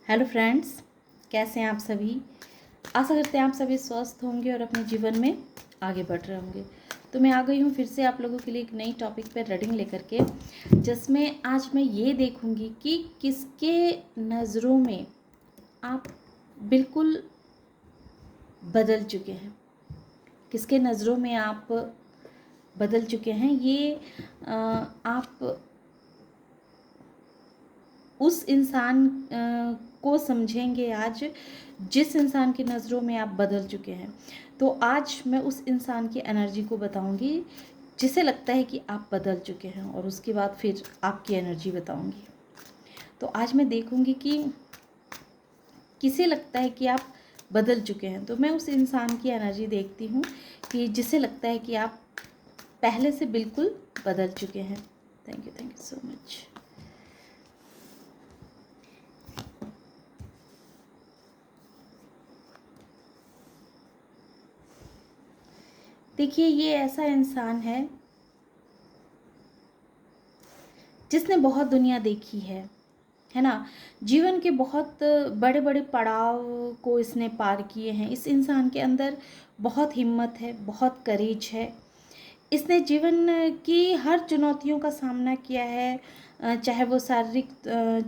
Hello friends, कैसे हैं आप सभी। आशा करते हैं आप सभी स्वस्थ होंगे और अपने जीवन में आगे बढ़ रहे होंगे। तो मैं आ गई हूँ फिर से आप लोगों के लिए एक नई टॉपिक पर रीडिंग लेकर के, जिसमें आज मैं ये देखूँगी कि किसके नज़रों में आप बिल्कुल बदल चुके हैं, किसके नज़रों में आप बदल चुके हैं। ये आप उस इंसान को समझेंगे आज जिस इंसान की नज़रों में आप बदल चुके हैं। तो आज मैं उस इंसान की एनर्जी को बताऊंगी जिसे लगता है कि आप बदल चुके हैं, और उसके बाद फिर आपकी एनर्जी बताऊंगी। तो आज मैं देखूंगी कि किसे लगता है कि आप बदल चुके हैं। तो मैं उस इंसान की एनर्जी देखती हूँ कि जिसे लगता है कि आप पहले से बिल्कुल बदल चुके हैं। Thank you so much. देखिए, ये ऐसा इंसान है जिसने बहुत दुनिया देखी है ना। जीवन के बहुत बड़े बड़े पड़ाव को इसने पार किए हैं। इस इंसान के अंदर बहुत हिम्मत है, बहुत करेज है। इसने जीवन की हर चुनौतियों का सामना किया है, चाहे वो शारीरिक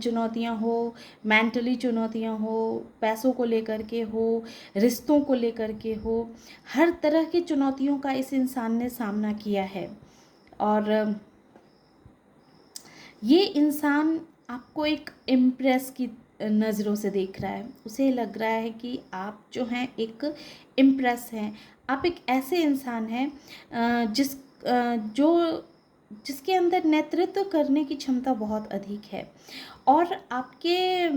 चुनौतियां हो, मेंटली चुनौतियां हो, पैसों को लेकर के हो, रिश्तों को लेकर के हो। हर तरह की चुनौतियों का इस इंसान ने सामना किया है। और ये इंसान आपको एक इम्प्रेस की नज़रों से देख रहा है। उसे लग रहा है कि आप जो हैं एक इम्प्रेस हैं। आप एक ऐसे इंसान हैं जो जिसके अंदर नेतृत्व करने की क्षमता बहुत अधिक है, और आपके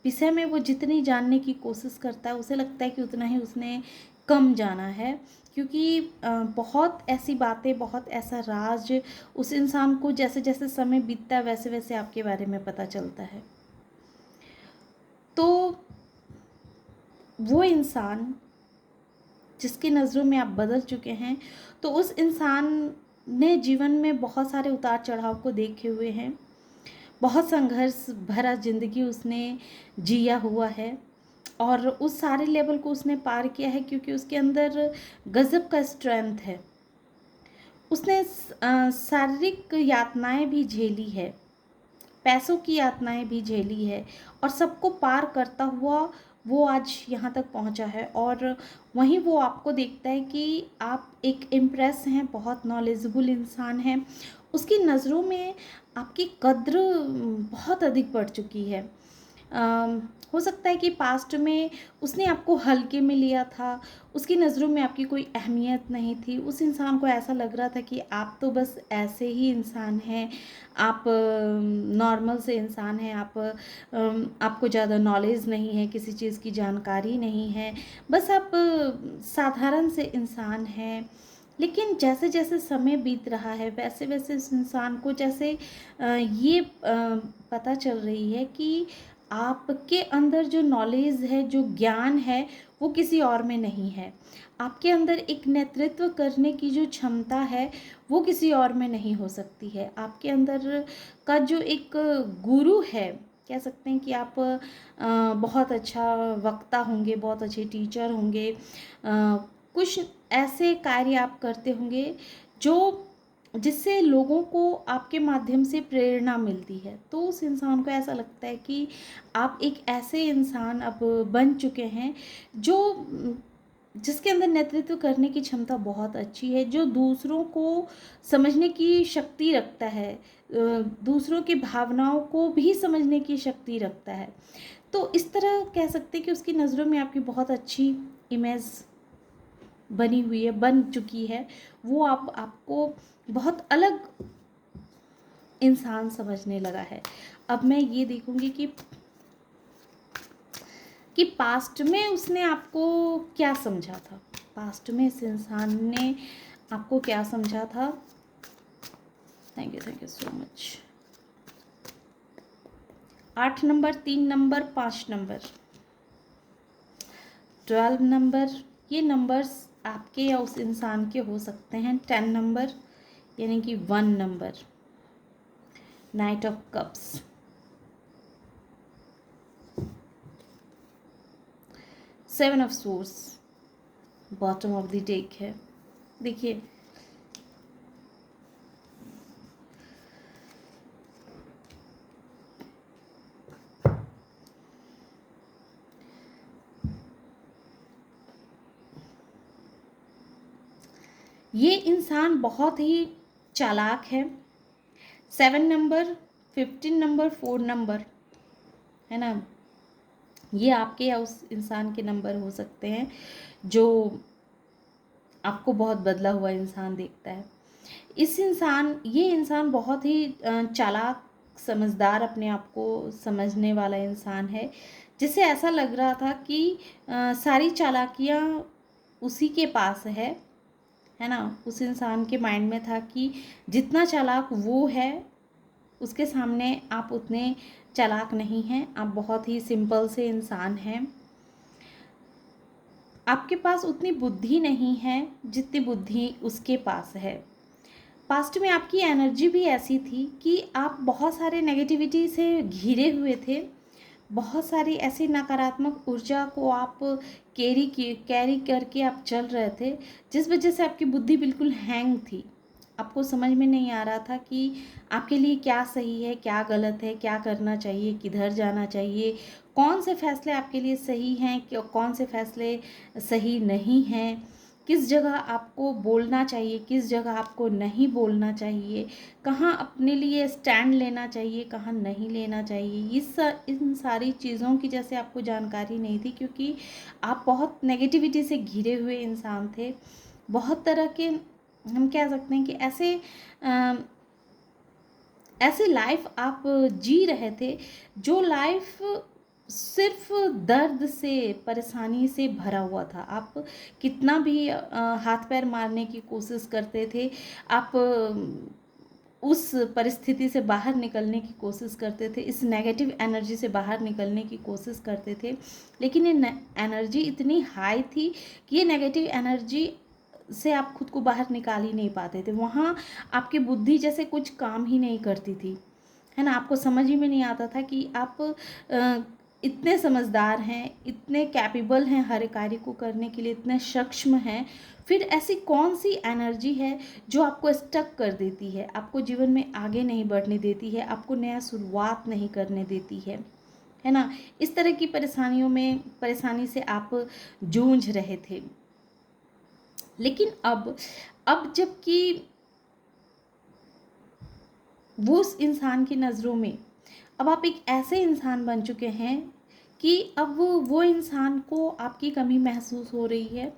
विषय में वो जितनी जानने की कोशिश करता है, उसे लगता है कि उतना ही उसने कम जाना है। क्योंकि बहुत ऐसी बातें, बहुत ऐसा राज उस इंसान को जैसे जैसे समय बीतता है वैसे वैसे आपके बारे में पता चलता है। तो वो इंसान जिसकी नज़रों में आप बदल चुके हैं, तो उस इंसान ने जीवन में बहुत सारे उतार चढ़ाव को देखे हुए हैं। बहुत संघर्ष भरा ज़िंदगी उसने जिया हुआ है, और उस सारे लेवल को उसने पार किया है क्योंकि उसके अंदर गजब का स्ट्रेंथ है। उसने शारीरिक यातनाएं भी झेली है, पैसों की यातनाएं भी झेली है, और सबको पार करता हुआ वो आज यहाँ तक पहुँचा है। और वहीं वो आपको देखता है कि आप एक इम्प्रेस हैं, बहुत नॉलेजेबल इंसान हैं। उसकी नज़रों में आपकी कद्र बहुत अधिक बढ़ चुकी है। हो सकता है कि पास्ट में उसने आपको हल्के में लिया था, उसकी नज़रों में आपकी कोई अहमियत नहीं थी। उस इंसान को ऐसा लग रहा था कि आप तो बस ऐसे ही इंसान हैं, आप नॉर्मल से इंसान हैं, आपको ज़्यादा नॉलेज नहीं है, किसी चीज़ की जानकारी नहीं है, बस आप साधारण से इंसान हैं। लेकिन जैसे जैसे समय बीत रहा है वैसे वैसे इस इंसान को जैसे ये पता चल रही है कि आपके अंदर जो नॉलेज है, जो ज्ञान है, वो किसी और में नहीं है। आपके अंदर एक नेतृत्व करने की जो क्षमता है वो किसी और में नहीं हो सकती है। आपके अंदर का जो एक गुरु है, कह सकते हैं कि आप बहुत अच्छा वक्ता होंगे, बहुत अच्छे टीचर होंगे, कुछ ऐसे कार्य आप करते होंगे जो जिससे लोगों को आपके माध्यम से प्रेरणा मिलती है। तो उस इंसान को ऐसा लगता है कि आप एक ऐसे इंसान अब बन चुके हैं जो जिसके अंदर नेतृत्व करने की क्षमता बहुत अच्छी है, जो दूसरों को समझने की शक्ति रखता है, दूसरों की भावनाओं को भी समझने की शक्ति रखता है। तो इस तरह कह सकते हैं कि उसकी नज़रों में आपकी बहुत अच्छी इमेज बनी हुई है, बन चुकी है। वो आपको बहुत अलग इंसान समझने लगा है। अब मैं ये देखूंगी कि पास्ट में उसने आपको क्या समझा था, पास्ट में इस इंसान ने आपको क्या समझा था। Thank you so much. 8 number, 3 number, 5 number, 12 number, ये नंबर्स आपके या उस इंसान के हो सकते हैं। 10 नंबर यानी कि 1 number, night of cups, seven of source bottom of the deck है। देखिए ये इंसान बहुत ही चालाक है। 7 नंबर, 15 नंबर, 4 नंबर, है ना, ये आपके या उस इंसान के नंबर हो सकते हैं जो आपको बहुत बदला हुआ इंसान देखता है। ये इंसान बहुत ही चालाक, समझदार, अपने आप को समझने वाला इंसान है, जिसे ऐसा लग रहा था कि सारी चालाकियाँ उसी के पास है ना। उस इंसान के माइंड में था कि जितना चालाक वो है उसके सामने आप उतने चालाक नहीं हैं, आप बहुत ही सिंपल से इंसान हैं। आपके पास उतनी बुद्धि नहीं है जितनी बुद्धि उसके पास है। पास्ट में आपकी एनर्जी भी ऐसी थी कि आप बहुत सारे नेगेटिविटी से घिरे हुए थे, बहुत सारी ऐसी नकारात्मक ऊर्जा को आप कैरी करके आप चल रहे थे, जिस वजह से आपकी बुद्धि बिल्कुल हैंग थी। आपको समझ में नहीं आ रहा था कि आपके लिए क्या सही है, क्या गलत है, क्या करना चाहिए, किधर जाना चाहिए, कौन से फैसले आपके लिए सही हैं, कौन से फैसले सही नहीं हैं, किस जगह आपको बोलना चाहिए, किस जगह आपको नहीं बोलना चाहिए, कहाँ अपने लिए स्टैंड लेना चाहिए, कहाँ नहीं लेना चाहिए। इन सारी चीज़ों की जैसे आपको जानकारी नहीं थी, क्योंकि आप बहुत नेगेटिविटी से घिरे हुए इंसान थे। बहुत तरह के, हम कह सकते हैं कि ऐसे लाइफ आप जी रहे थे जो लाइफ सिर्फ दर्द से, परेशानी से भरा हुआ था। आप कितना भी हाथ पैर मारने की कोशिश करते थे, आप उस परिस्थिति से बाहर निकलने की कोशिश करते थे, इस नेगेटिव एनर्जी से बाहर निकलने की कोशिश करते थे, लेकिन ये एनर्जी इतनी हाई थी कि ये नेगेटिव एनर्जी से आप खुद को बाहर निकाल ही नहीं पाते थे। वहाँ आपकी बुद्धि जैसे कुछ काम ही नहीं करती थी, है ना। आपको समझ ही में नहीं आता था कि आप इतने समझदार हैं, इतने कैपेबल हैं हर कार्य को करने के लिए, इतने सक्षम हैं, फिर ऐसी कौन सी एनर्जी है जो आपको स्टक कर देती है, आपको जीवन में आगे नहीं बढ़ने देती है, आपको नया शुरुआत नहीं करने देती है ना। इस तरह की परेशानी से आप जूझ रहे थे। लेकिन अब जबकि वो उस इंसान की नज़रों में अब आप एक ऐसे इंसान बन चुके हैं कि अब वो इंसान को आपकी कमी महसूस हो रही है।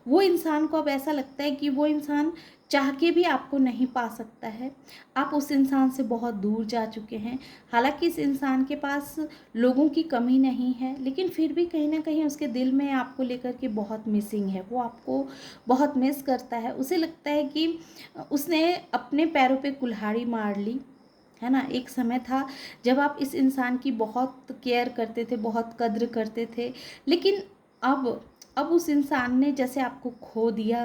वो इंसान को अब ऐसा लगता है कि वो इंसान चाह के भी आपको नहीं पा सकता है। आप उस इंसान से बहुत दूर जा चुके हैं। हालांकि इस इंसान के पास लोगों की कमी नहीं है, लेकिन फिर भी कहीं ना कहीं उसके दिल में आपको लेकर के बहुत मिसिंग है। वो आपको बहुत मिस करता है। उसे लगता है कि उसने अपने पैरों पे कुल्हाड़ी मार ली, है ना। एक समय था जब आप इस इंसान की बहुत केयर करते थे, बहुत कद्र करते थे, लेकिन अब उस इंसान ने जैसे आपको खो दिया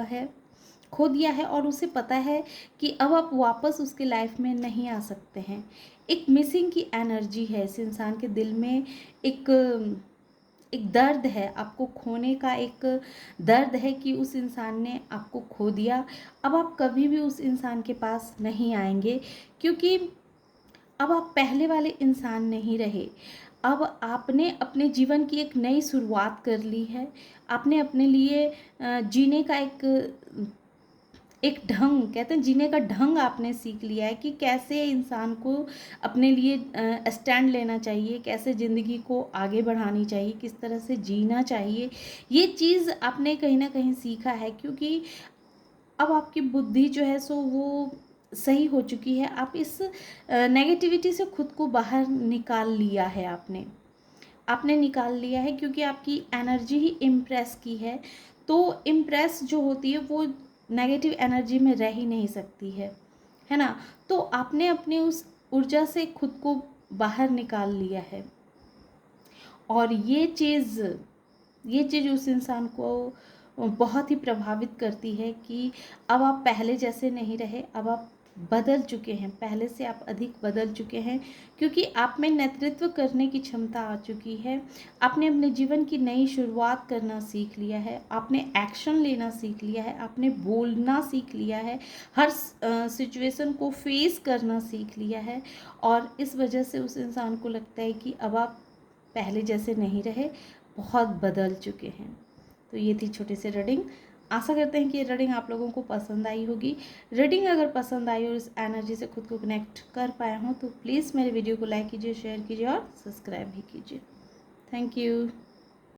है और उसे पता है कि अब आप वापस उसके लाइफ में नहीं आ सकते हैं। एक मिसिंग की एनर्जी है इस इंसान के दिल में, एक एक दर्द है, आपको खोने का एक दर्द है कि उस इंसान ने आपको खो दिया। अब आप कभी भी उस इंसान के पास नहीं आएंगे, क्योंकि अब आप पहले वाले इंसान नहीं रहे। अब आपने अपने जीवन की एक नई शुरुआत कर ली है। आपने अपने लिए जीने का एक ढंग, कहते हैं जीने का ढंग आपने सीख लिया है कि कैसे इंसान को अपने लिए स्टैंड लेना चाहिए, कैसे ज़िंदगी को आगे बढ़ानी चाहिए, किस तरह से जीना चाहिए। ये चीज़ आपने कहीं ना कहीं सीखा है, क्योंकि अब आपकी बुद्धि जो है सो वो सही हो चुकी है। आप इस नेगेटिविटी से खुद को बाहर निकाल लिया है, आपने निकाल लिया है, क्योंकि आपकी एनर्जी ही इम्प्रेस की है। तो इम्प्रेस जो होती है वो नेगेटिव एनर्जी में रह ही नहीं सकती है ना। तो आपने अपने उस ऊर्जा से खुद को बाहर निकाल लिया है, और ये चीज़ उस इंसान को बहुत ही प्रभावित करती है कि अब आप पहले जैसे नहीं रहे। अब आप बदल चुके हैं, पहले से आप अधिक बदल चुके हैं, क्योंकि आप में नेतृत्व करने की क्षमता आ चुकी है। आपने अपने जीवन की नई शुरुआत करना सीख लिया है, आपने एक्शन लेना सीख लिया है, आपने बोलना सीख लिया है, हर सिचुएशन को फेस करना सीख लिया है। और इस वजह से उस इंसान को लगता है कि अब आप पहले जैसे नहीं रहे, बहुत बदल चुके हैं। तो ये थी छोटी सी रीडिंग। आशा करते हैं कि ये रीडिंग आप लोगों को पसंद आई होगी। रीडिंग अगर पसंद आई और इस एनर्जी से खुद को कनेक्ट कर पाए हों तो प्लीज़ मेरे वीडियो को लाइक कीजिए, शेयर कीजिए और सब्सक्राइब भी कीजिए। Thank you.